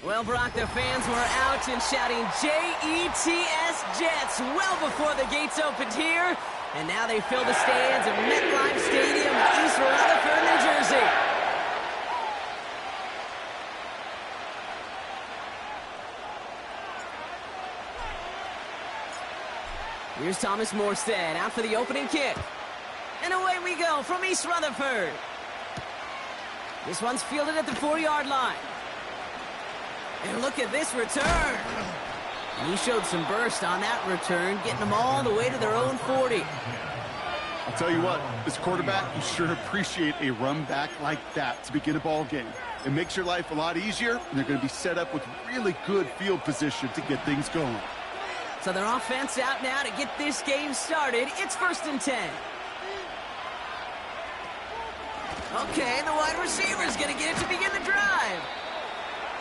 Well, Brock, the fans were out and shouting J-E-T-S Jets well before the gates opened here. And now they fill the stands of MetLife Stadium in East Rutherford, New Jersey. Here's Thomas Morstead out for the opening kick. And away we go from East Rutherford. This one's fielded at the 4-yard line. And look at this return. And he showed some burst on that return, getting them all the way to their own 40. I'll tell you what, this quarterback, you sure appreciate a run back like that to begin a ball game. It makes your life a lot easier, and they're going to be set up with really good field position to get things going. So their offense out now to get this game started. It's 1st and 10. Okay, the wide receiver's going to get it to begin the drive.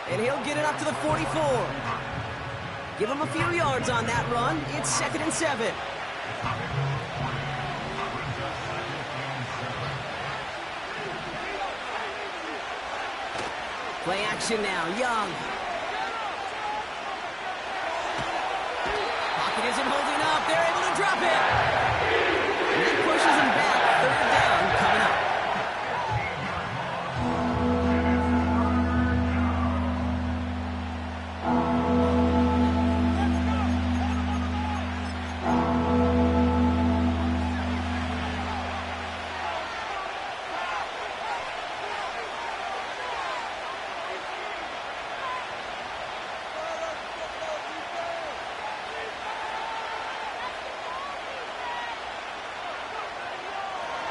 And he'll get it up to the 44. Give him a few yards on that run. It's 2nd and 7. Play action now, Young. Pocket isn't holding up. They're able to drop it. And that pushes him back. 3rd down coming up.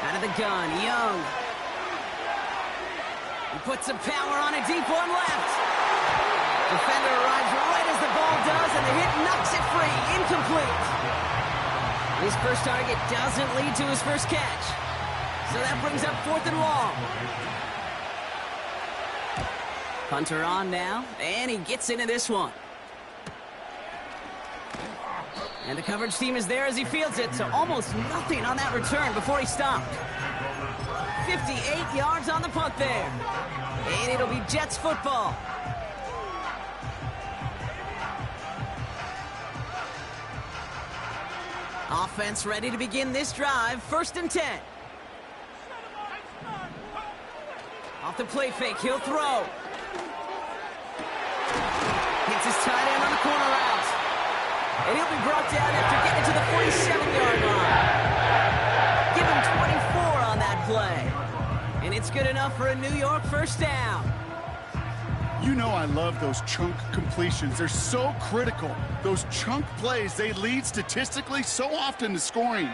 Out of the gun, Young. He puts some power on a deep one left. Defender arrives right as the ball does, and the hit knocks it free. Incomplete. His first target doesn't lead to his first catch. So that brings up 4th and long. Punter on now, and he gets into this one. And the coverage team is there as he fields it, so almost nothing on that return before he stopped. 58 yards on the punt there. And it'll be Jets football. Offense ready to begin this drive. 1st and 10. Off the play fake, he'll throw. Hits his tight end on the corner route. And he'll be brought down after getting to the 47-yard line. Give him 24 on that play. And it's good enough for a New York 1st down. You know I love those chunk completions. They're so critical. Those chunk plays, they lead statistically so often to scoring.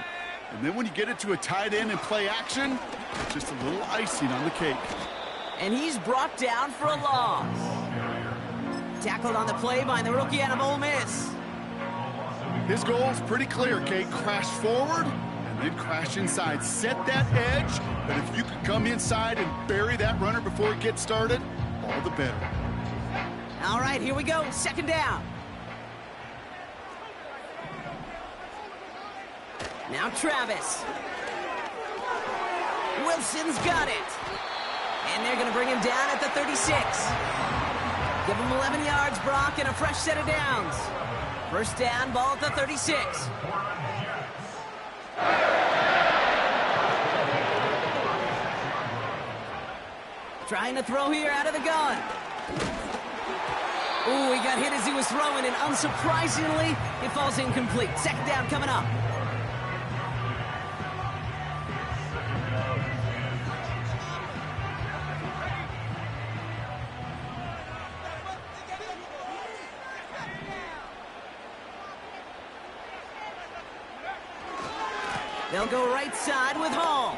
And then when you get it to a tight end and play action, just a little icing on the cake. And he's brought down for a loss. Tackled on the play by the rookie out of Ole Miss. His goal is pretty clear, Kate. Crash forward and then crash inside. Set that edge, but if you could come inside and bury that runner before it gets started, all the better. All right, here we go. 2nd down. Now Travis. Wilson's got it. And they're going to bring him down at the 36. Give him 11 yards, Brock, and a fresh set of downs. 1st down, ball at the 36. Trying to throw here out of the gun. Ooh, he got hit as he was throwing, and unsurprisingly, it falls incomplete. 2nd down coming up. They'll go right side with Hall.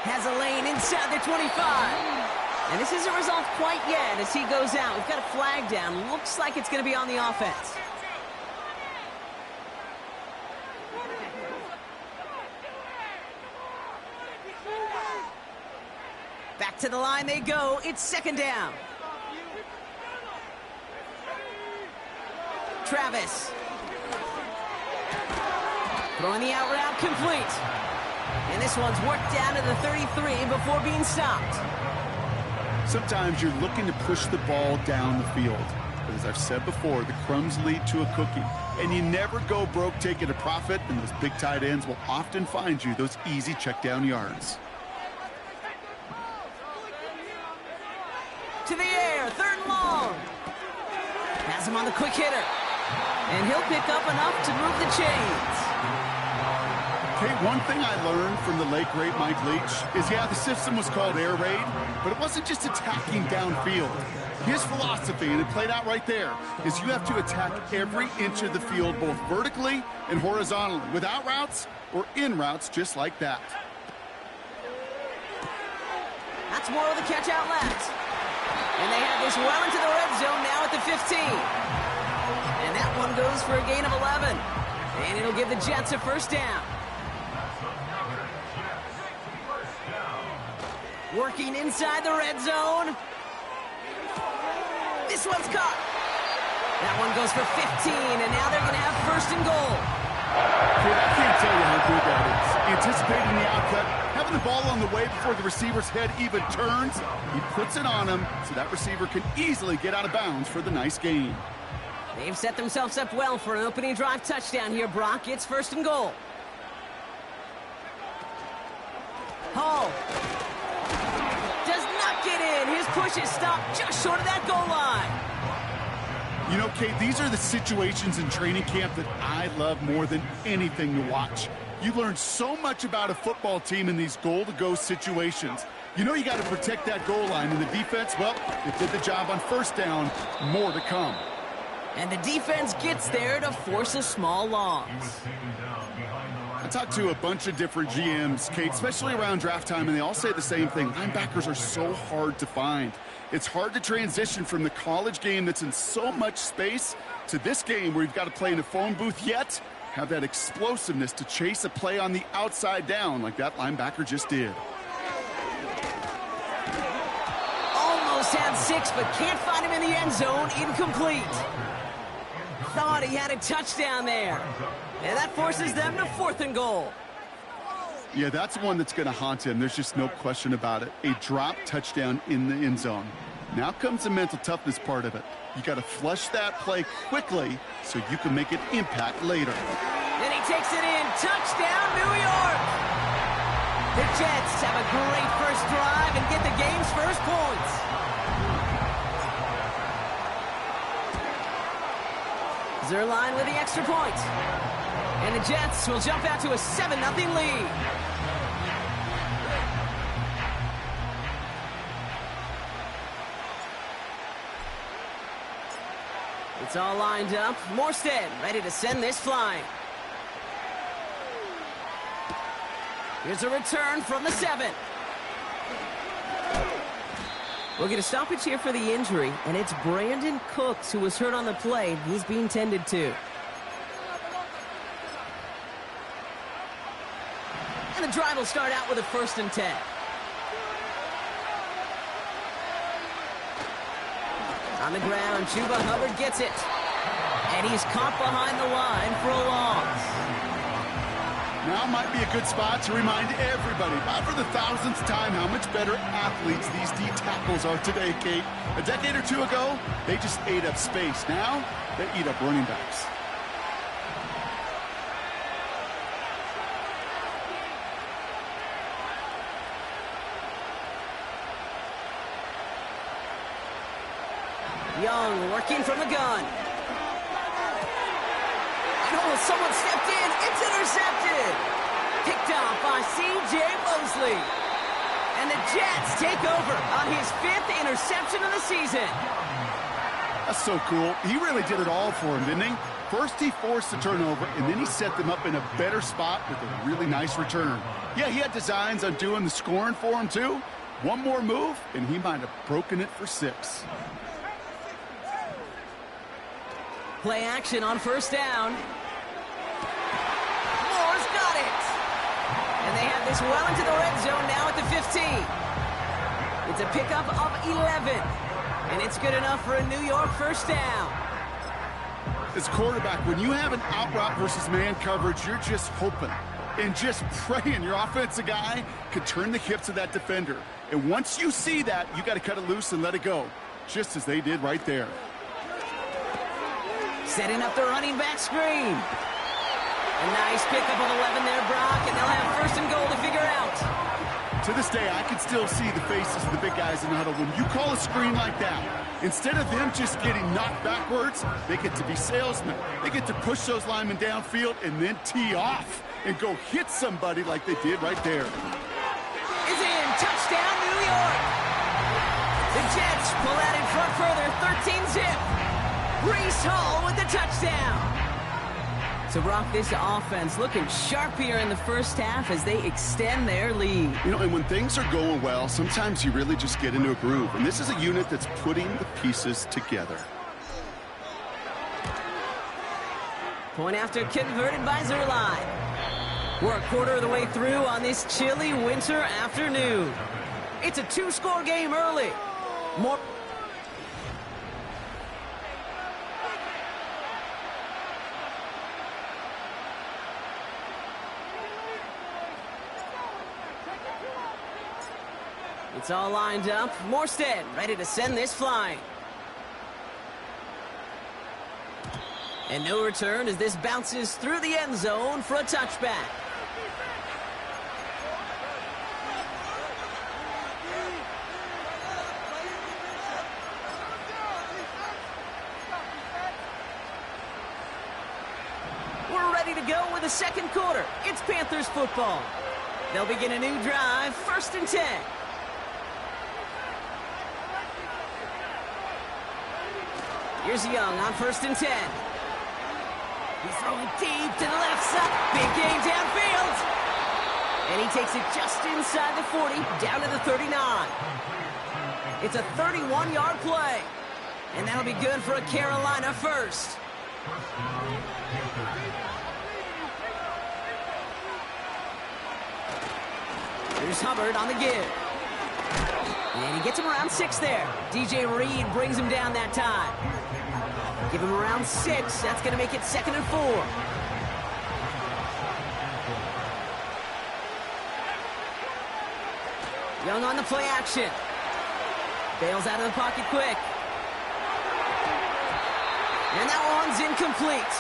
Has a lane inside the 25. And this isn't resolved quite yet as he goes out. We've got a flag down. Looks like it's going to be on the offense. Back to the line they go. It's 2nd down. Travis. Throwing the out route complete. And this one's worked down to the 33 before being stopped. Sometimes you're looking to push the ball down the field. But as I've said before, the crumbs lead to a cookie. And you never go broke taking a profit, and those big tight ends will often find you those easy check down yards. To the air, 3rd and long. Has him on the quick hitter. And he'll pick up enough to move the chains. Okay, one thing I learned from the late, great Mike Leach is, yeah, the system was called air raid, but it wasn't just attacking downfield. His philosophy, and it played out right there, is you have to attack every inch of the field, both vertically and horizontally, without routes or in routes just like that. That's more of the catch out left. And they have this well into the red zone now at the 15. And that one goes for a gain of 11. And it'll give the Jets a 1st down. Working inside the red zone. This one's caught. That one goes for 15, and now they're going to have 1st and goal. Kid, I can't tell you how good that is. Anticipating the outcut, having the ball on the way before the receiver's head even turns, he puts it on him so that receiver can easily get out of bounds for the nice gain. They've set themselves up well for an opening drive touchdown here, Brock. It's 1st and goal. Hall does not get in. His push is stopped just short of that goal line. You know, Kate, these are the situations in training camp that I love more than anything to watch. You learn so much about a football team in these goal-to-go situations. You know you got to protect that goal line, and the defense, well, they did the job on 1st down. More to come. And the defense gets there to force a small loss. I talked to a bunch of different GMs, Kate, especially around draft time, and they all say the same thing. Linebackers are so hard to find. It's hard to transition from the college game that's in so much space to this game where you've got to play in a phone booth, yet have that explosiveness to chase a play on the outside down like that linebacker just did. Almost had 6, but can't find him in the end zone. Incomplete. Thought he had a touchdown there. And that forces them to 4th and goal. Yeah, that's one that's going to haunt him. There's just no question about it. A drop touchdown in the end zone. Now comes the mental toughness part of it. You got to flush that play quickly so you can make an impact later. And he takes it in. Touchdown, New York. The Jets have a great first drive and get the game's first points. Zerline with the extra point. And the Jets will jump out to a 7-0 lead. It's all lined up. Morstead ready to send this flying. Here's a return from the 7. We'll get a stoppage here for the injury, and it's Brandon Cooks who was hurt on the play. He's being tended to. And the drive will start out with a 1st and 10. On the ground, Chuba Hubbard gets it. And he's caught behind the line for a loss. Now might be a good spot to remind everybody, not for the 1000th time, how much better athletes these D tackles are today, Kate. A decade or two ago, they just ate up space. Now, they eat up running backs. Young working from the gun. Oh, someone stepped in. It's intercepted. Picked off by C.J. Mosley. And the Jets take over on his 5th interception of the season. That's so cool. He really did it all for him, didn't he? First, he forced the turnover, and then he set them up in a better spot with a really nice return. Yeah, he had designs on doing the scoring for him, too. One more move, and he might have broken it for 6. Play action on 1st down. Moore's got it. And they have this well into the red zone now at the 15. It's a pickup of 11. And it's good enough for a New York 1st down. As quarterback, when you have an out route versus man coverage, you're just hoping. and just praying your offensive guy could turn the hips of that defender. And once you see that, you got to cut it loose and let it go, just as they did right there. Setting up the running back screen. A nice pickup of 11 there, Brock, and they'll have first and goal to figure out. To this day, I can still see the faces of the big guys in the huddle. When you call a screen like that, instead of them just getting knocked backwards, they get to be salesmen. They get to push those linemen downfield and then tee off and go hit somebody like they did right there. Is in. Touchdown, New York. The Jets pull out in front further, 13-zip. Breece Hall with the touchdown. So, Brock, this offense looking sharp here in the first half as they extend their lead. You know, and when things are going well, sometimes you really just get into a groove. And this is a unit that's putting the pieces together. Point after converted by Zerline. We're a quarter of the way through on this chilly winter afternoon. It's a two-score game early. More... It's all lined up. Morstead ready to send this flying. And no return as this bounces through the end zone for a touchback. We're ready to go with the second quarter. It's Panthers football. They'll begin a new drive, 1st and 10. Here's Young on 1st and 10. He's throwing deep to the left side. Big gain downfield. And he takes it just inside the 40, down to the 39. It's a 31-yard play. And that'll be good for a Carolina first. Here's Hubbard on the give. And he gets him around 6 there. DJ Reed brings him down that time. Give him around 6. That's going to make it 2nd and 4. Young on the play action. Bails out of the pocket quick. And that one's incomplete.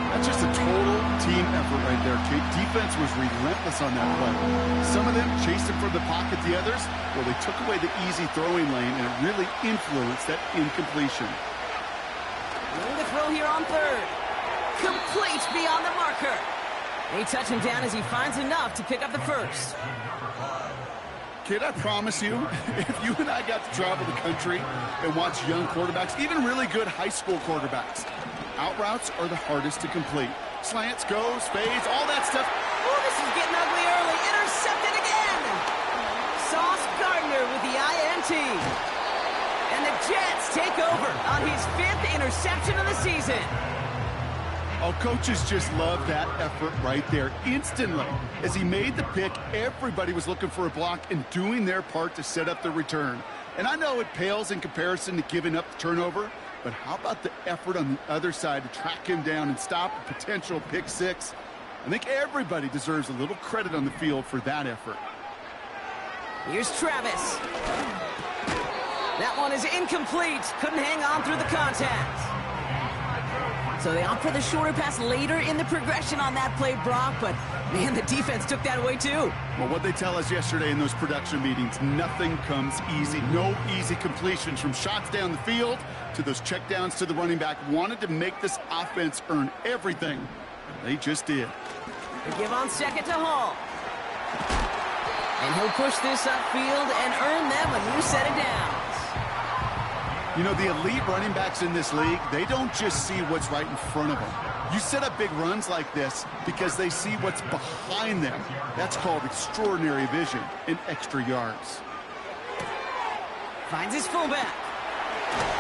That's just a total team effort right there, Kate. Defense was relentless on that play. Some of them chased it from the pocket. The others, well, they took away the easy throwing lane, and it really influenced that incompletion. The throw here on 3rd. Complete beyond the marker. They touch him down as he finds enough to pick up the first. Kid, I promise you, if you and I got to travel the country and watch young quarterbacks, even really good high school quarterbacks, out routes are the hardest to complete. Slants, goes, fades, all that stuff. Oh, this is getting ugly early. Intercepted again. Sauce Gardner with the INT. And the Jets take over on his 5th interception of the season. Oh, coaches just love that effort right there. Instantly, as he made the pick, everybody was looking for a block and doing their part to set up the return. And I know it pales in comparison to giving up the turnover, but how about the effort on the other side to track him down and stop a potential pick 6? I think everybody deserves a little credit on the field for that effort. Here's Travis. That one is incomplete. Couldn't hang on through the contact. So they opt for the shorter pass later in the progression on that play, Brock, but man, the defense took that away too. Well, what they tell us yesterday in those production meetings, nothing comes easy. No easy completions, from shots down the field to those checkdowns to the running back. Wanted to make this offense earn everything. They just did. They give on 2nd to Hall. And he'll push this upfield and earn them a new set of downs. You know, the elite running backs in this league, they don't just see what's right in front of them. You set up big runs like this because they see what's behind them. That's called extraordinary vision and extra yards. Finds his fullback.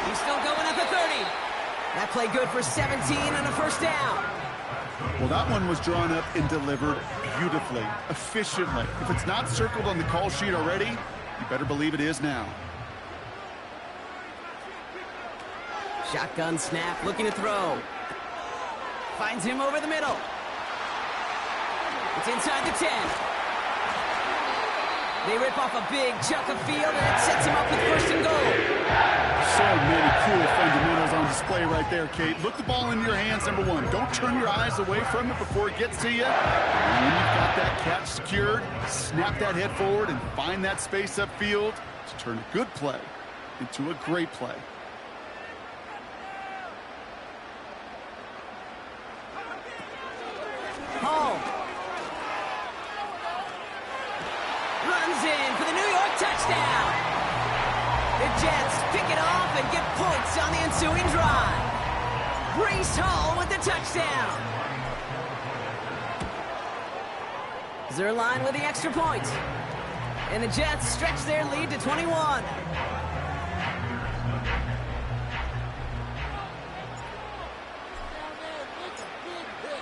He's still going at the 30. That play good for 17 and a first down. Well, that one was drawn up and delivered beautifully, efficiently. If it's not circled on the call sheet already, you better believe it is now. Shotgun snap, looking to throw. Finds him over the middle. It's inside the 10. They rip off a big chunk of field, and it sets him up with first and goal. So many cool fundamentals on display right there, Kate. Look the ball into your hands, number one. Don't turn your eyes away from it before it gets to you. And when you've got that catch secured, snap that head forward and find that space upfield to turn a good play into a great play. Hall runs in for the New York touchdown. The Jets pick it off and get points on the ensuing drive. Breece Hall with the touchdown. Zerline with the extra point. And the Jets stretch their lead to 21.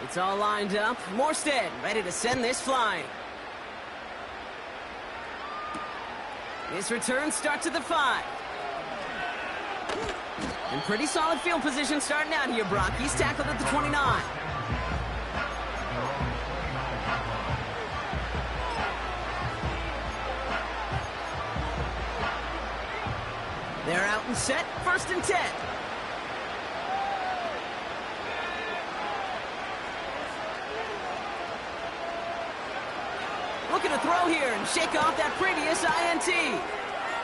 It's all lined up. Morstead ready to send this flying. This return starts at the 5. And pretty solid field position starting out here, Brock. He's tackled at the 29. They're out and set. First and 10. Looking to throw here and shake off that previous INT.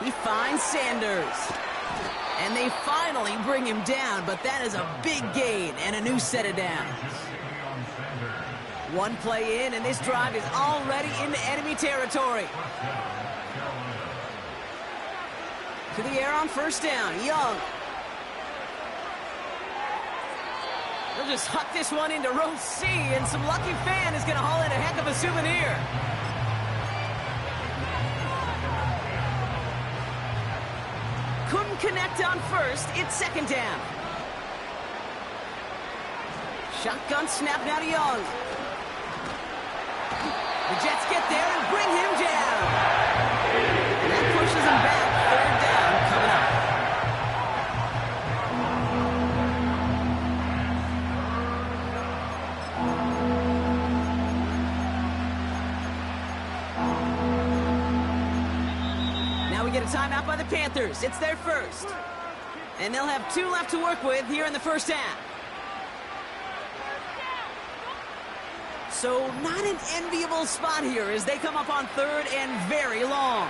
He finds Sanders. And they finally bring him down, but that is a big gain and a new set of downs. One play in, and this drive is already into enemy territory. To the air on first down, Young. They'll just huck this one into row C, and some lucky fan is going to haul in a heck of a souvenir. Couldn't connect on first. It's second down. Shotgun snap now to Young. The Jets get there and bring him down. And that pushes him back. Third down coming up. Now we get a timeout by the Panthers. It's their first. And they'll have 2 left to work with here in the first half. So not an enviable spot here as they come up on third and very long.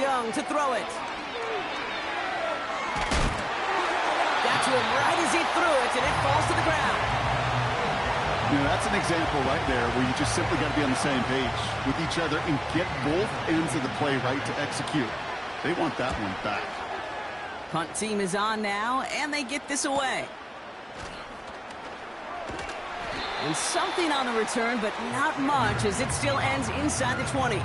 Young to throw it. Got to him right as he threw it, and it falls to the ground. You know, that's an example right there where you just simply got to be on the same page with each other and get both ends of the play right to execute. They want that one back. Punt team is on now, and they get this away. And something on the return, but not much as it still ends inside the 20.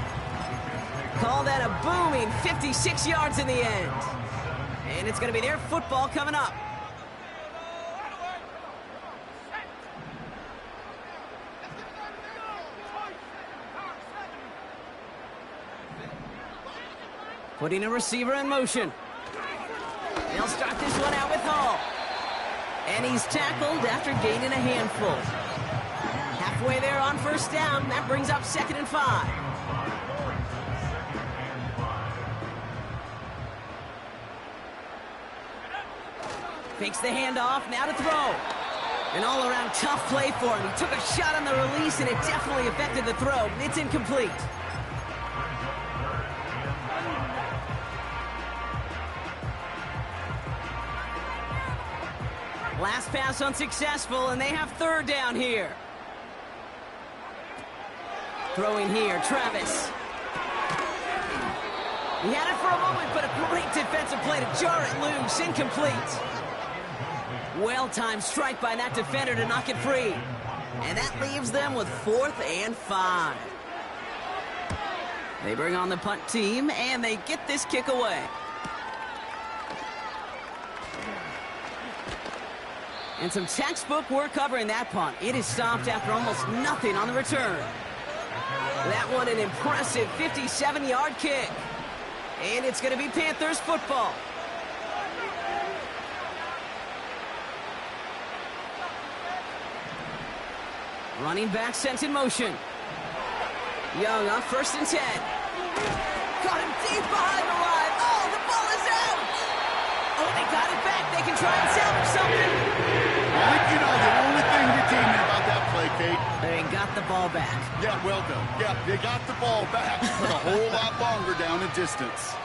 Call that a booming 56 yards in the end. And it's going to be their football coming up. Putting a receiver in motion. They'll start this one out with Hall. And he's tackled after gaining a handful. Halfway there on first down. That brings up 2nd and 5. Fakes the handoff, now to throw. An all-around tough play for him. He took a shot on the release, and it definitely affected the throw. It's incomplete. Last pass unsuccessful, and they have third down here. Throwing here, Travis. He had it for a moment, but a great defensive play to jar it loose. Incomplete. Well-timed strike by that defender to knock it free. And that leaves them with 4th and 5. They bring on the punt team, and they get this kick away. And some textbook work covering that punt. It is stopped after almost nothing on the return. That one an impressive 57-yard kick. And it's going to be Panthers football. Running back sent in motion. Young on 1st and 10. Got him deep behind the line. Oh, the ball is out. Oh, they got it back. They can try and salvage something. I think you know the only thing redeeming about that play, Kate. They got the ball back. Yeah, well done. Yeah, they got the ball back, but a whole lot longer down in distance.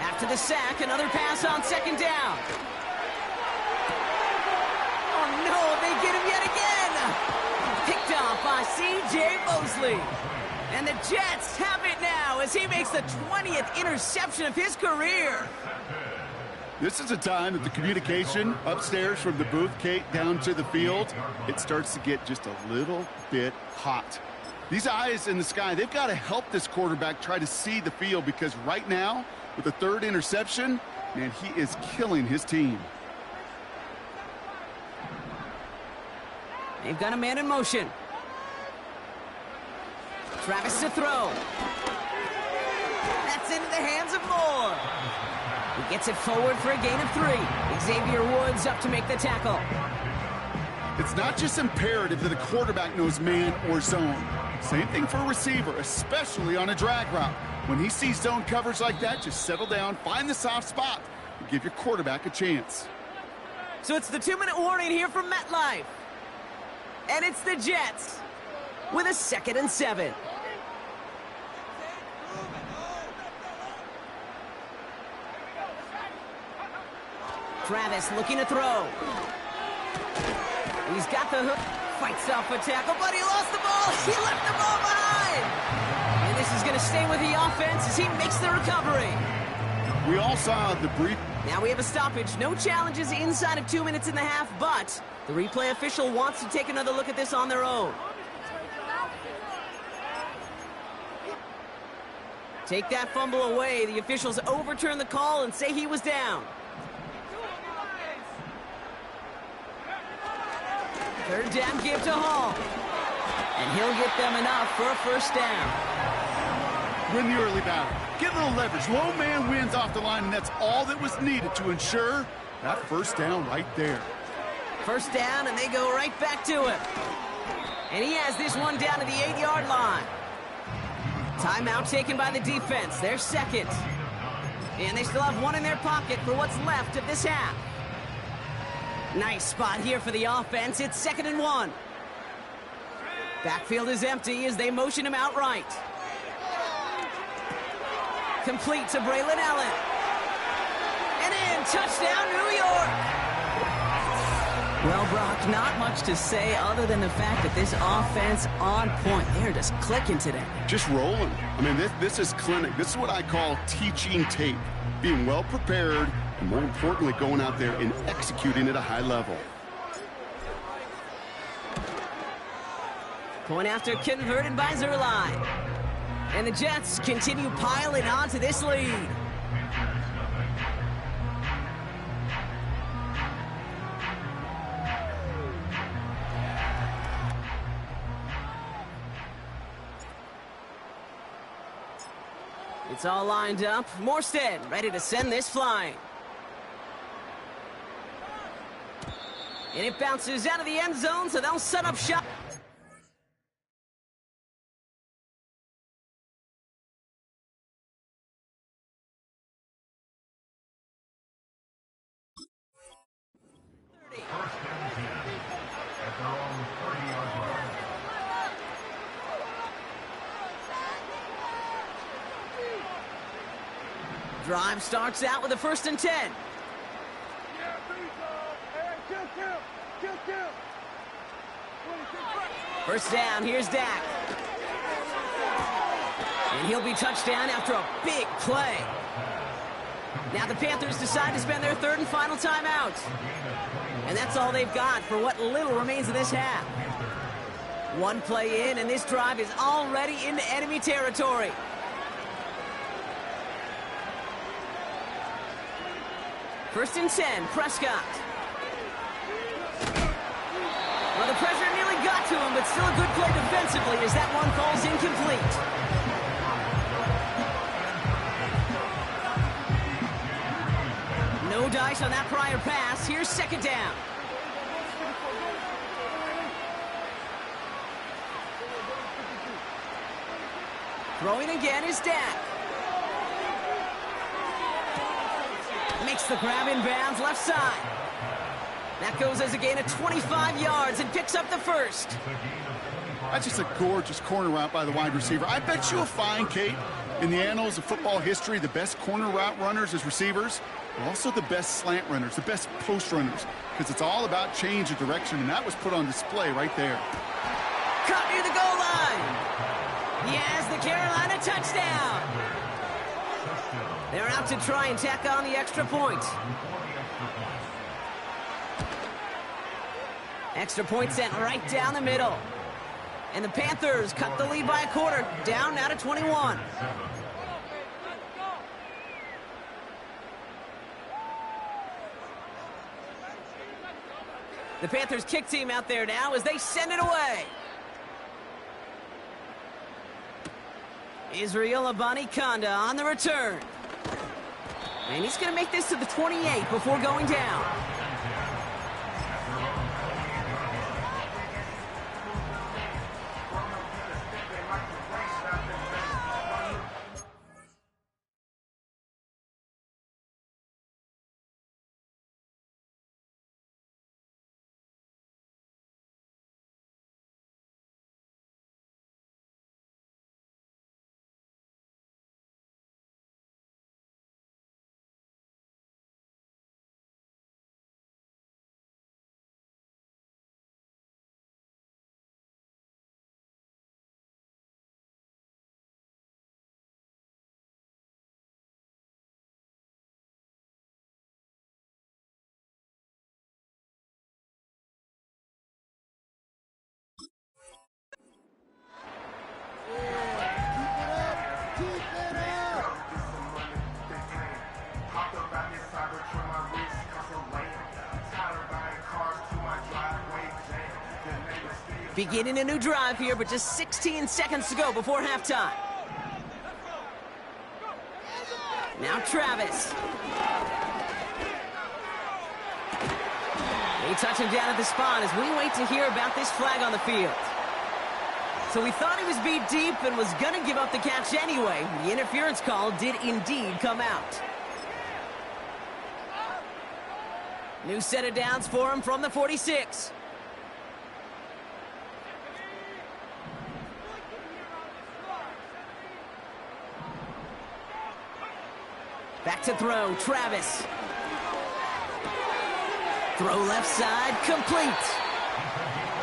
After the sack, another pass on 2nd down. Oh, no, they get him yet again. Picked off by C.J. Mosley. And the Jets have it now as he makes the 20th interception of his career. This is a time that the communication upstairs from the booth, Kate, down to the field, it starts to get just a little bit hot. These eyes in the sky, they've got to help this quarterback try to see the field, because right now, with the 3rd interception, man, he is killing his team. They've got a man in motion. Travis to throw. That's into the hands of Moore. He gets it forward for a gain of 3. Xavier Woods up to make the tackle. It's not just imperative that a quarterback knows man or zone. Same thing for a receiver, especially on a drag route. When he sees zone coverage like that, just settle down, find the soft spot, and give your quarterback a chance. So it's the 2-minute warning here from MetLife. And it's the Jets with a 2nd and 7. Travis looking to throw. He's got the hook. Fights off a tackle, but he lost the ball. He left the ball behind. And this is going to stay with the offense as he makes the recovery. We all saw the brief. Now we have a stoppage. No challenges inside of 2 minutes and a half, but the replay official wants to take another look at this on their own. Take that fumble away. The officials overturn the call and say he was down. 3rd down give to Hall. And he'll get them enough for a 1st down. Win the early battle. Get a little leverage. Low man wins off the line, and that's all that was needed to ensure that 1st down right there. 1st down, and they go right back to him. And he has this one down to the 8-yard line. Timeout taken by the defense. Their 2nd. And they still have one in their pocket for what's left of this half. Nice spot here for the offense. It's 2nd and 1. Backfield is empty as they motion him out right. Complete to Braylon Allen. And in, touchdown, New York. Well, Brock, not much to say other than the fact that this offense on point. They're just clicking today. Just rolling. I mean, this is clinic. This is what I call teaching tape. Being well prepared, and more importantly, going out there and executing at a high level. Point after converted by Zerline. And the Jets continue piling on to this lead. It's all lined up. Morstead ready to send this flying. And it bounces out of the end zone, so they'll set up shop. Drive starts out with a 1st and 10. First down, here's Dak. And he'll be touchdown after a big play. Now the Panthers decide to spend their 3rd and final timeout. And that's all they've got for what little remains of this half. One play in, and this drive is already into enemy territory. First and 10, Prescott. Well, the pressure nearly got to him, but still a good play there defensively as that one falls incomplete. No dice on that prior pass. Here's second down. Throwing again is Dak. Makes the grab in bounds left side. That goes as a gain of 25 yards and picks up the first. That's just a gorgeous corner route by the wide receiver. I bet you'll find, Kate, in the annals of football history, the best corner route runners as receivers are also the best slant runners, the best post runners, because it's all about change of direction, and that was put on display right there. Caught near the goal line. He has the Carolina touchdown. They're out to try and tack on the extra point. Extra point sent right down the middle. And the Panthers cut the lead by a quarter, down now to 21. The Panthers kick team out there now as they send it away. Israel Abani-Kanda on the return. And he's going to make this to the 28 before going down. Beginning a new drive here, but just 16 seconds to go before halftime. Now Travis. They touch him down at the spot as we wait to hear about this flag on the field. So we thought he was beat deep and was going to give up the catch anyway. The interference call did indeed come out. New set of downs for him from the 46. Back to throw, Travis. Throw left side, complete.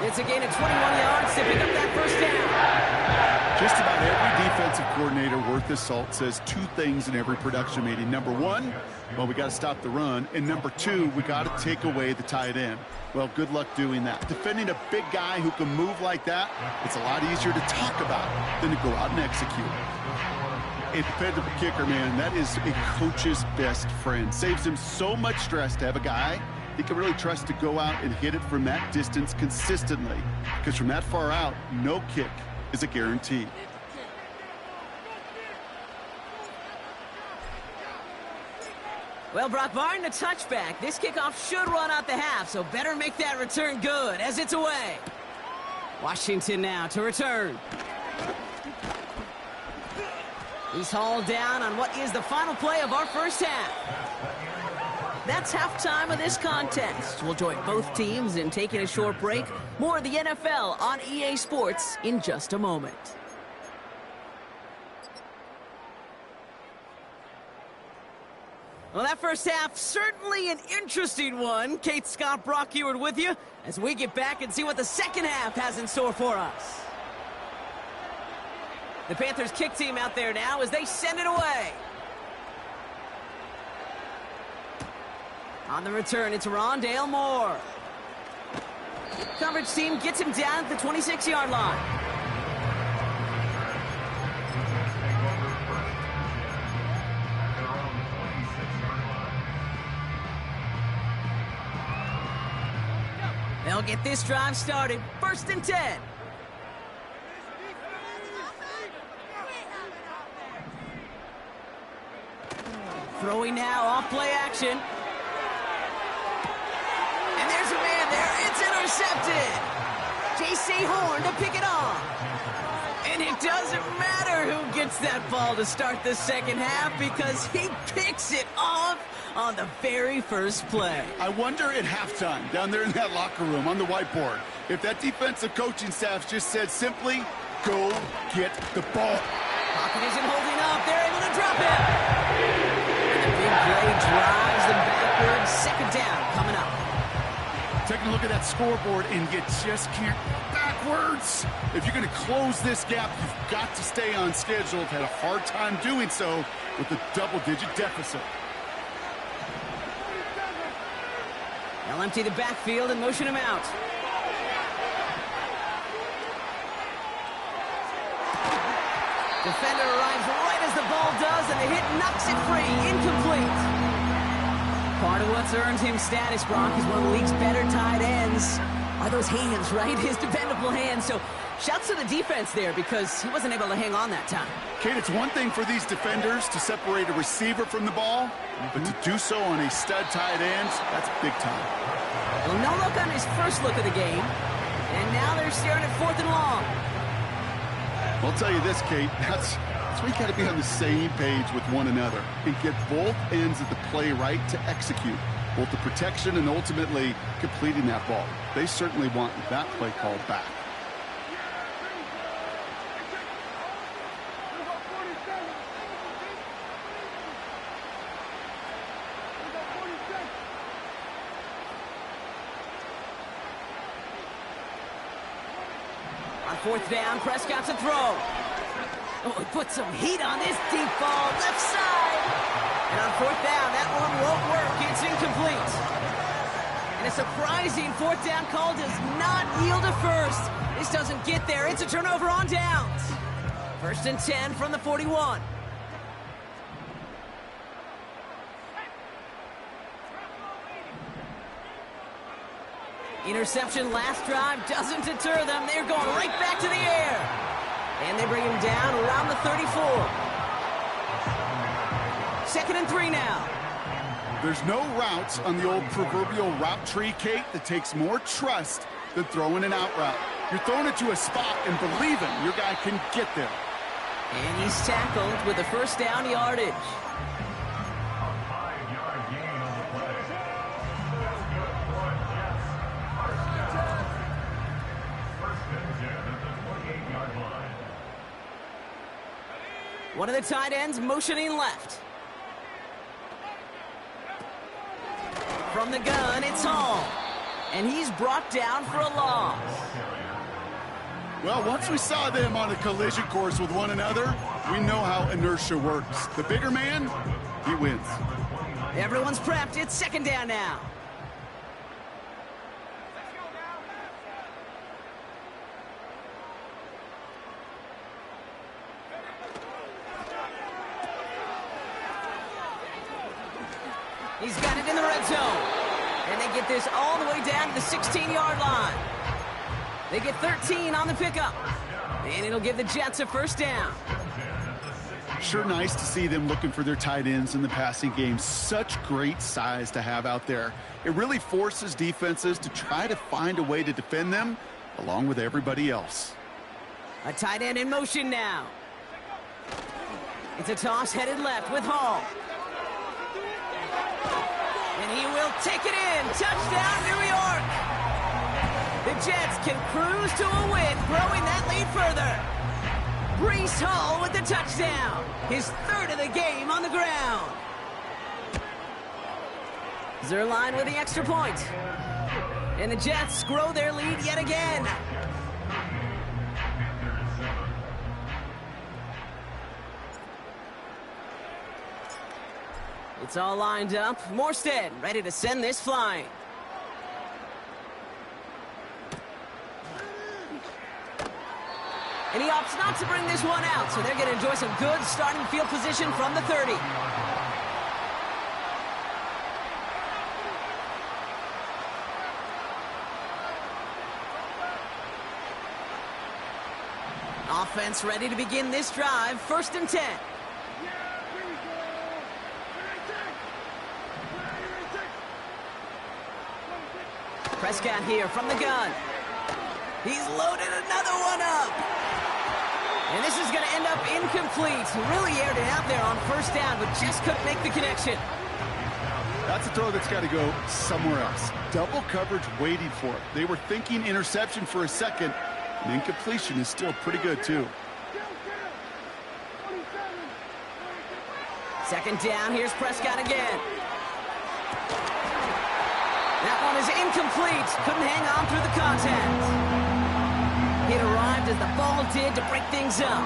It's a gain of 21 yards to pick up that first down. Just about every defensive coordinator worth his salt says two things in every production meeting. Number one, well, we got to stop the run. And number two, we got to take away the tight end. Well, good luck doing that. Defending a big guy who can move like that, it's a lot easier to talk about than to go out and execute. A dependable kicker, man, that is a coach's best friend. Saves him so much stress to have a guy he can really trust to go out and hit it from that distance consistently. Because from that far out, no kick is a guarantee. Well, Brock, barring the touchback, this kickoff should run out the half, so better make that return good as it's away. Washington now to return. He's hauled down on what is the final play of our first half. That's halftime of this contest. We'll join both teams in taking a short break. More of the NFL on EA Sports in just a moment. Well, that first half, certainly an interesting one. Kate, Scott, Brock Eward with you as we get back and see what the second half has in store for us. The Panthers kick team out there now as they send it away. On the return, it's Rondale Moore. Coverage team gets him down at the 26-yard line. They'll get this drive started. 1st and 10. Throwing now, off play action. And there's a man there. It's intercepted. J.C. Horn to pick it off. And it doesn't matter who gets that ball to start the second half because he picks it off on the very first play. I wonder at halftime, down there in that locker room on the whiteboard, if that defensive coaching staff just said simply, go get the ball. Pocket isn't holding up. They're able to drop it. And the big play drives them backwards. Second down coming up. Taking a look at that scoreboard, and you just can't backwards. If you're going to close this gap, you've got to stay on schedule. I've had a hard time doing so with a double-digit deficit. They'll empty the backfield and motion him out. Defender arrives right as the ball does, and the hit knocks it free. Incomplete. Part of what's earned him status, Gronk, is one of the league's better tight ends. Are those hands, right? His dependable hands. So shouts to the defense there because he wasn't able to hang on that time. Kate, it's one thing for these defenders to separate a receiver from the ball, but to do so on a stud tight end, that's big time. Well, no look on his first look of the game. And now they're staring at 4th and long. I'll tell you this, Kate, that's where you got to be on the same page with one another and get both ends of the play right to execute both the protection and ultimately completing that ball. They certainly want that play called back. On 4th down, Prescott's a throw. Oh, he put some heat on this deep ball, left side. And on 4th down, that one won't work. It's incomplete. And a surprising 4th down call does not yield a first. This doesn't get there. It's a turnover on downs. 1st and 10 from the 41. Interception last drive doesn't deter them. They're going right back to the air. And they bring him down around the 34. 2nd and 3 now. There's no routes on the old proverbial route tree, Kate, that takes more trust than throwing an out route. You're throwing it to a spot and believing your guy can get there. And he's tackled with a 1st down yardage. One of the tight ends motioning left. From the gun, it's Hall. And he's brought down for a loss. Well, once we saw them on a collision course with one another, we know how inertia works. The bigger man, he wins. Everyone's prepped. It's 2nd down now. He's got it in the red zone. And they get this all the way down to the 16-yard line. They get 13 on the pickup. And it'll give the Jets a 1st down. Sure nice to see them looking for their tight ends in the passing game. Such great size to have out there. It really forces defenses to try to find a way to defend them along with everybody else. A tight end in motion now. It's a toss headed left with Hall. And he will take it in. Touchdown, New York. The Jets can cruise to a win, growing that lead further. Breece Hall with the touchdown. His 3rd of the game on the ground. Zerline with the extra point. And the Jets grow their lead yet again. It's all lined up. Morstead ready to send this flying. And he opts not to bring this one out, so they're going to enjoy some good starting field position from the 30. Offense ready to begin this drive. 1st and 10. Prescott here from the gun. He's loaded another one up. And this is going to end up incomplete. Really aired it out there on first down, but just couldn't make the connection. That's a throw that's got to go somewhere else. Double coverage waiting for it. They were thinking interception for a second. And incompletion is still pretty good, too. Second down, here's Prescott again. That one is incomplete. Couldn't hang on through the contact. It arrived as the ball did to break things up.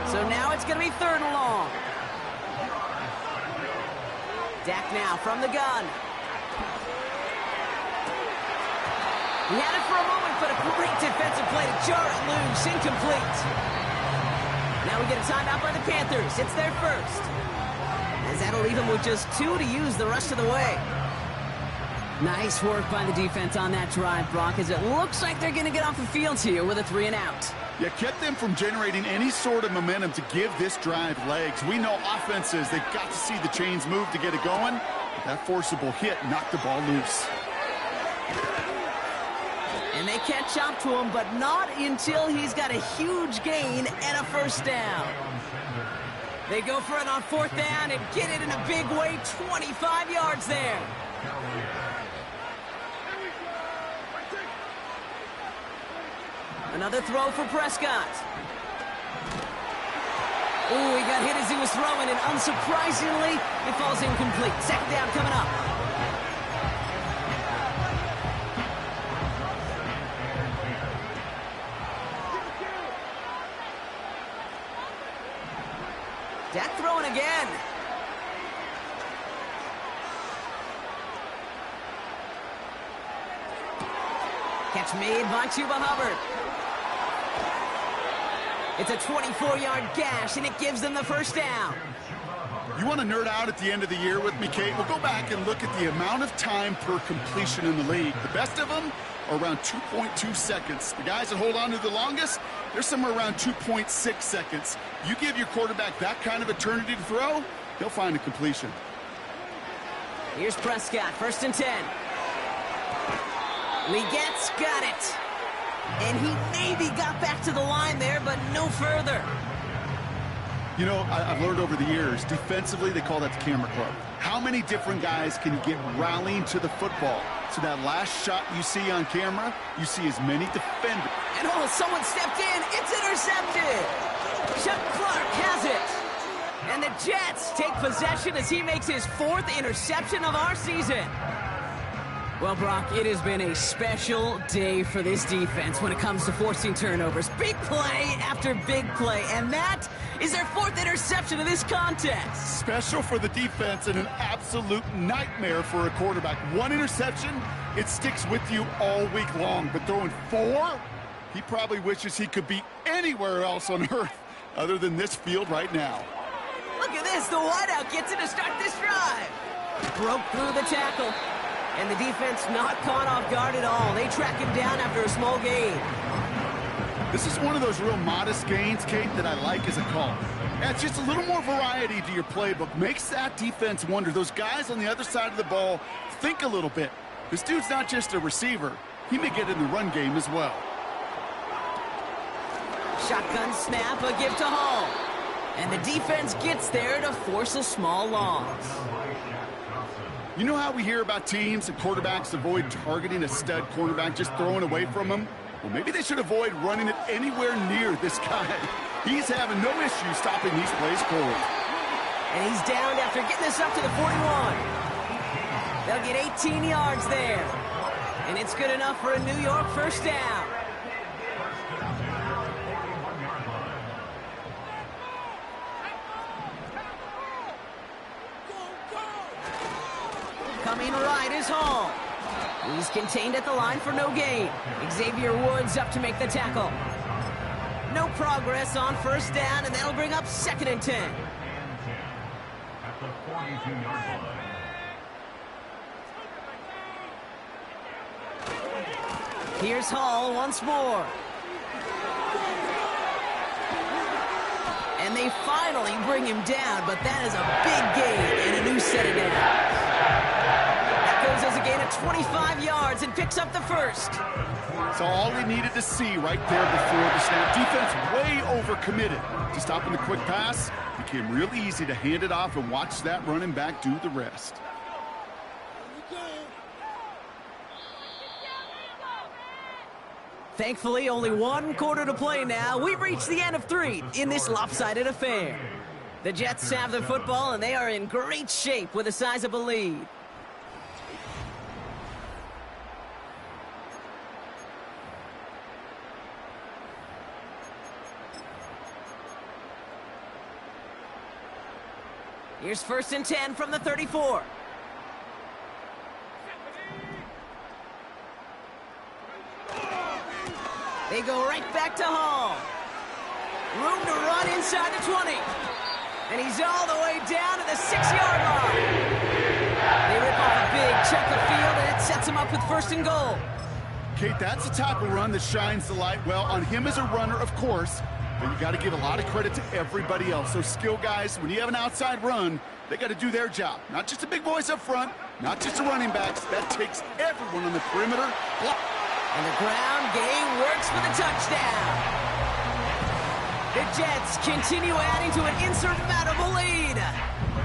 So now it's going to be 3rd and long. Dak now from the gun. He had it for a moment, but a great defensive play to jar it loose. Incomplete. Now we get a timeout by the Panthers. It's their first. As that'll leave them with just 2 to use the rest of the way. Nice work by the defense on that drive, Brock, as it looks like they're going to get off the field here with a 3 and out. Yeah, kept them from generating any sort of momentum to give this drive legs. We know offenses, they've got to see the chains move to get it going. That forcible hit knocked the ball loose. And they catch up to him, but not until he's got a huge gain and a first down. They go for it on 4th down and get it in a big way, 25 yards there. Another throw for Prescott. Ooh, he got hit as he was throwing, and unsurprisingly, it falls incomplete. 2nd down coming up. Dak throwing again. Catch made by Chuba Hubbard. It's a 24-yard gash, and it gives them the first down. You want to nerd out at the end of the year with me, Kate? We'll go back and look at the amount of time per completion in the league. The best of them are around 2.2 seconds. The guys that hold on to the longest, they're somewhere around 2.6 seconds. You give your quarterback that kind of eternity to throw, he'll find a completion. Here's Prescott, 1st and 10. Legette's got it. And he maybe got back to the line there, but no further. You know, I've learned over the years, defensively, they call that the camera club. How many different guys can get rallying to the football? So that last shot you see on camera, you see as many defenders. And oh, someone stepped in. It's intercepted. Chuck Clark has it. And the Jets take possession as he makes his 4th interception of our season. Well, Brock, it has been a special day for this defense when it comes to forcing turnovers. Big play after big play, and that is their 4th interception of this contest. Special for the defense and an absolute nightmare for a quarterback. 1 interception, it sticks with you all week long, but throwing 4, he probably wishes he could be anywhere else on earth other than this field right now. Look at this, the wideout gets it to start this drive. Broke through the tackle. And the defense not caught off guard at all. They track him down after a small gain. This is one of those real modest gains, Kate, that I like as a call. Yeah, it's just a little more variety to your playbook. Makes that defense wonder. Those guys on the other side of the ball think a little bit. This dude's not just a receiver. He may get in the run game as well. Shotgun snap, a give to Hall. And the defense gets there to force a small loss. You know how we hear about teams and quarterbacks avoid targeting a stud quarterback, just throwing away from him? Well, maybe they should avoid running it anywhere near this guy. He's having no issue stopping these plays cold. And he's downed after getting this up to the 41. They'll get 18 yards there. And it's good enough for a New York first down. Coming right is Hall. He's contained at the line for no gain. Xavier Woods up to make the tackle. No progress on first down, and that'll bring up 2nd and 10. At the 42-yard line. Here's Hall once more. And they finally bring him down, but that is a big gain and a new set of downs. That goes as a gain of 25 yards. yards and picks up the first. So all he needed to see right there before the snap. Defense way overcommitted to stopping the quick pass. Became real easy to hand it off and watch that running back do the rest. Thankfully, only one quarter to play now. We've reached the end of 3 in this lopsided affair. The Jets have the football, and they are in great shape with a sizable lead. Here's 1st and 10 from the 34. They go right back to Hall. Room to run inside the 20. And he's all the way down to the 6-yard line. They rip off a big chunk of field, and it sets him up with 1st and goal. Kate, that's a type of run that shines the light well on him as a runner, of course. But you got to give a lot of credit to everybody else. Those skill guys, when you have an outside run, they got to do their job. Not just the big boys up front, not just the running backs. That takes everyone on the perimeter. And the ground game works for the touchdown. The Jets continue adding to an insurmountable lead.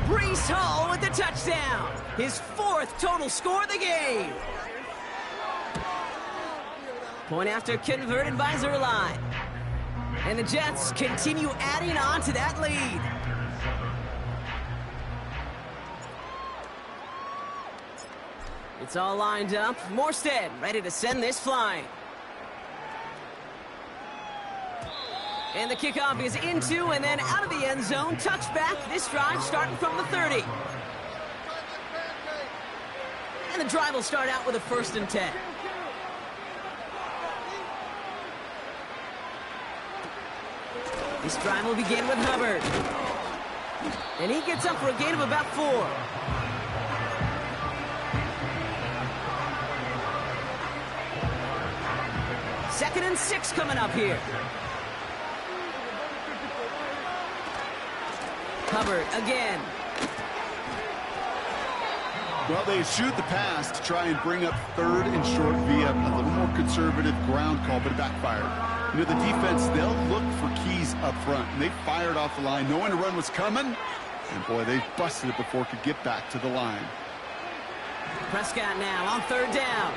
Breece Hall with the touchdown. His 4th total score of the game. Point after converted by Zerline. And the Jets continue adding on to that lead. It's all lined up. Morstead ready to send this flying. And the kickoff is into and then out of the end zone. Touchback. This drive starting from the 30. And the drive will start out with a 1st and 10. This drive will begin with Hubbard. And he gets up for a gain of about 4. Second and 6 coming up here. Hubbard again. Well, they shoot the pass to try and bring up 3rd and short via a little more conservative ground call, but it backfired. You know, the defense, they'll look for keys up front, and they fired off the line knowing a run was coming, and boy, they busted it before it could get back to the line. Prescott now on 3rd down.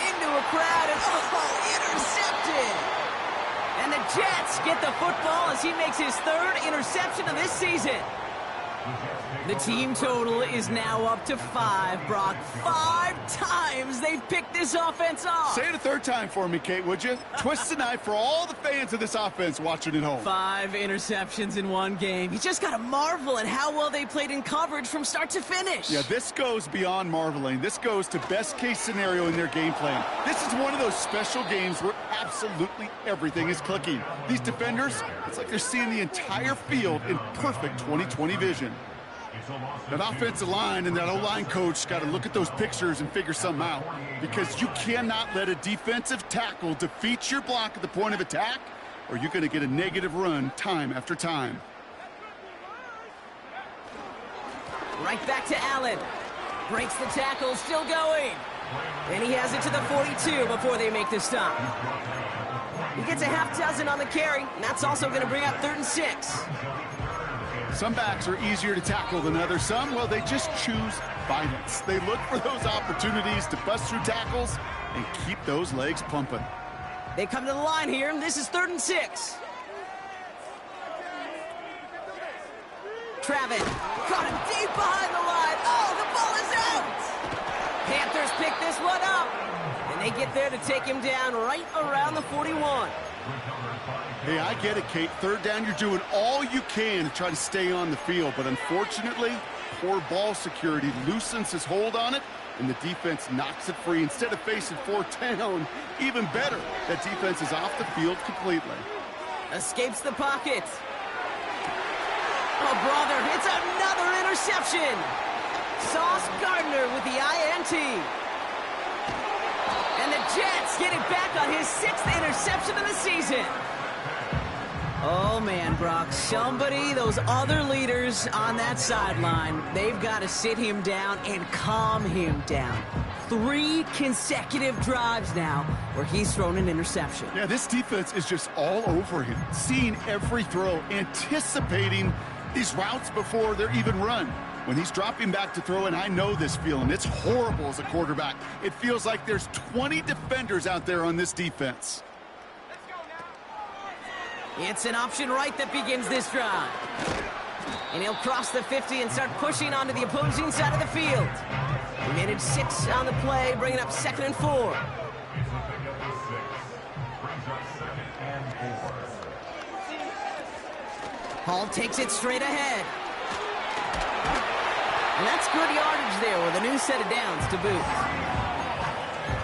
Into a crowd, and intercepted! And the Jets get the football as he makes his 3rd interception of this season. The team total is now up to 5, Brock. 5 times they've picked this offense off. Say it a 3rd time for me, Kate, would you? Twist the knife for all the fans of this offense watching at home. 5 interceptions in one game. You just got to marvel at how well they played in coverage from start to finish. Yeah, this goes beyond marveling. This goes to best case scenario in their game plan. This is one of those special games where absolutely everything is clicking. These defenders, it's like they're seeing the entire field in perfect 20/20 vision. That offensive line and that O-line coach got to look at those pictures and figure something out, because you cannot let a defensive tackle defeat your block at the point of attack, or you're going to get a negative run time after time. Right back to Allen. Breaks the tackle, still going. And he has it to the 42 before they make the stop. He gets a half dozen on the carry, and that's also going to bring up 3rd and 6. Some backs are easier to tackle than others. Some, well, they just choose violence. They look for those opportunities to bust through tackles and keep those legs pumping. They come to the line here, and this is 3rd and 6. Travis got him deep behind the line. Oh, the ball is out! Panthers pick this one up, and they get there to take him down right around the 41. Hey, I get it, Kate. 3rd down, you're doing all you can to try to stay on the field, but unfortunately, poor ball security loosens his hold on it, and the defense knocks it free. Instead of facing 4th down, even better, that defense is off the field completely. Escapes the pocket. Oh, brother, it's another interception. Sauce Gardner with the INT. And the Jets get it back on his 6th interception of the season. Oh, man, Brock, those other leaders on that sideline, they've got to sit him down and calm him down. 3 consecutive drives now where he's thrown an interception. Yeah, this defense is just all over him, seeing every throw, anticipating these routes before they're even run. When he's dropping back to throw, and I know this feeling, it's horrible as a quarterback. It feels like there's 20 defenders out there on this defense. It's an option right that begins this drive. And he'll cross the 50 and start pushing onto the opposing side of the field. He managed 6 on the play, bringing up 2nd and 4. Hall takes it straight ahead. And that's good yardage there with a new set of downs to boot.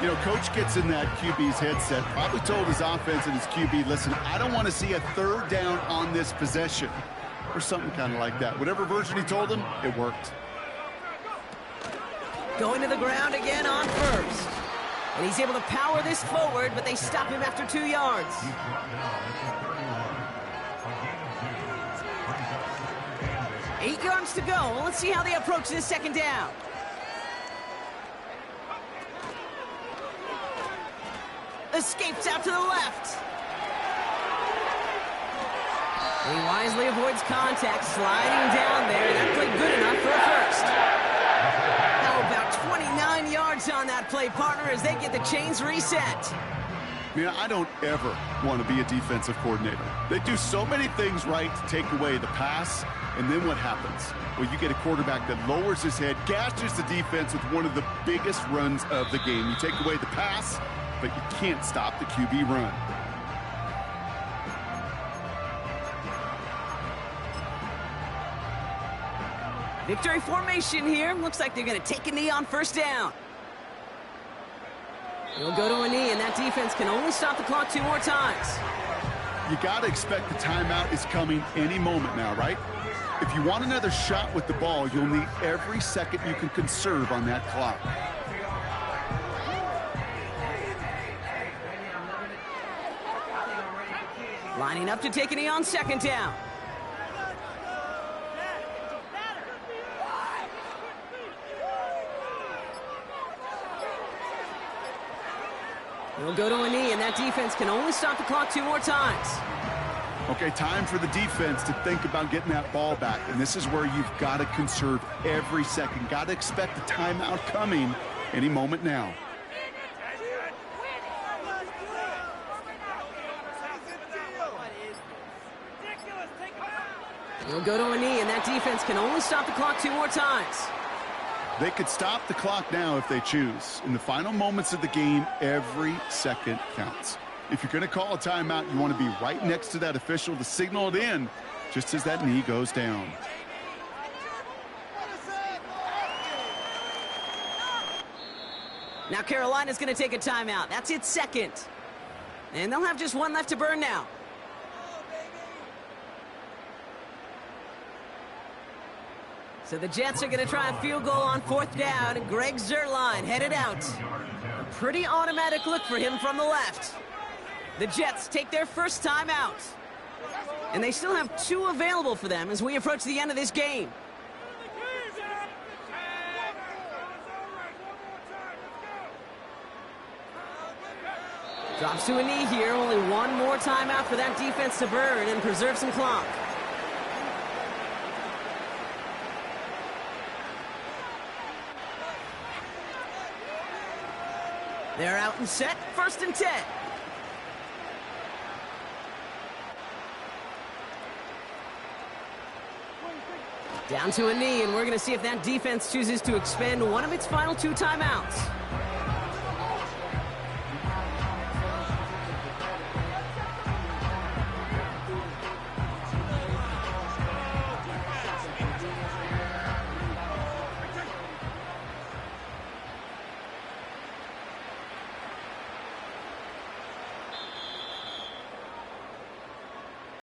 You know, coach gets in that QB's headset, probably told his offense and his QB, listen, I don't want to see a 3rd down on this possession. Or something kind of like that. Whatever version he told him, it worked. Going to the ground again on 1st. And he's able to power this forward, but they stop him after 2 yards. 8 yards to go. Well, let's see how they approach this 2nd down. Escapes out to the left. He wisely avoids contact, sliding down there. That played good enough for a 1st. How about 29 yards on that play, partner, as they get the chains reset. Man, I don't ever want to be a defensive coordinator. They do so many things right to take away the pass, and then what happens? Well, you get a quarterback that lowers his head, gashes the defense with one of the biggest runs of the game. You take away the pass, but you can't stop the QB run. Victory formation here. Looks like they're going to take a knee on 1st down. He'll go to a knee, and that defense can only stop the clock 2 more times. You got to expect the timeout is coming any moment now, right? If you want another shot with the ball, you'll need every second you can conserve on that clock. Lining up to take a knee on 2nd down. He'll go to a knee, and that defense can only stop the clock 2 more times. Okay, time for the defense to think about getting that ball back, and this is where you've got to conserve every second. Got to expect the timeout coming any moment now. He'll go to a knee, and that defense can only stop the clock 2 more times. They could stop the clock now if they choose. In the final moments of the game, every second counts. If you're going to call a timeout, you want to be right next to that official to signal it in just as that knee goes down. Now Carolina's going to take a timeout. That's its 2nd. And they'll have just 1 left to burn now. So the Jets are going to try a field goal on 4th down, and Greg Zuerlein headed out. A pretty automatic look for him from the left. The Jets take their 1st timeout. And they still have 2 available for them as we approach the end of this game. Drops to a knee here. Only 1 more timeout for that defense to burn and preserve some clock. They're out and set. 1st and 10. Down to a knee, and we're going to see if that defense chooses to expend one of its final 2 timeouts.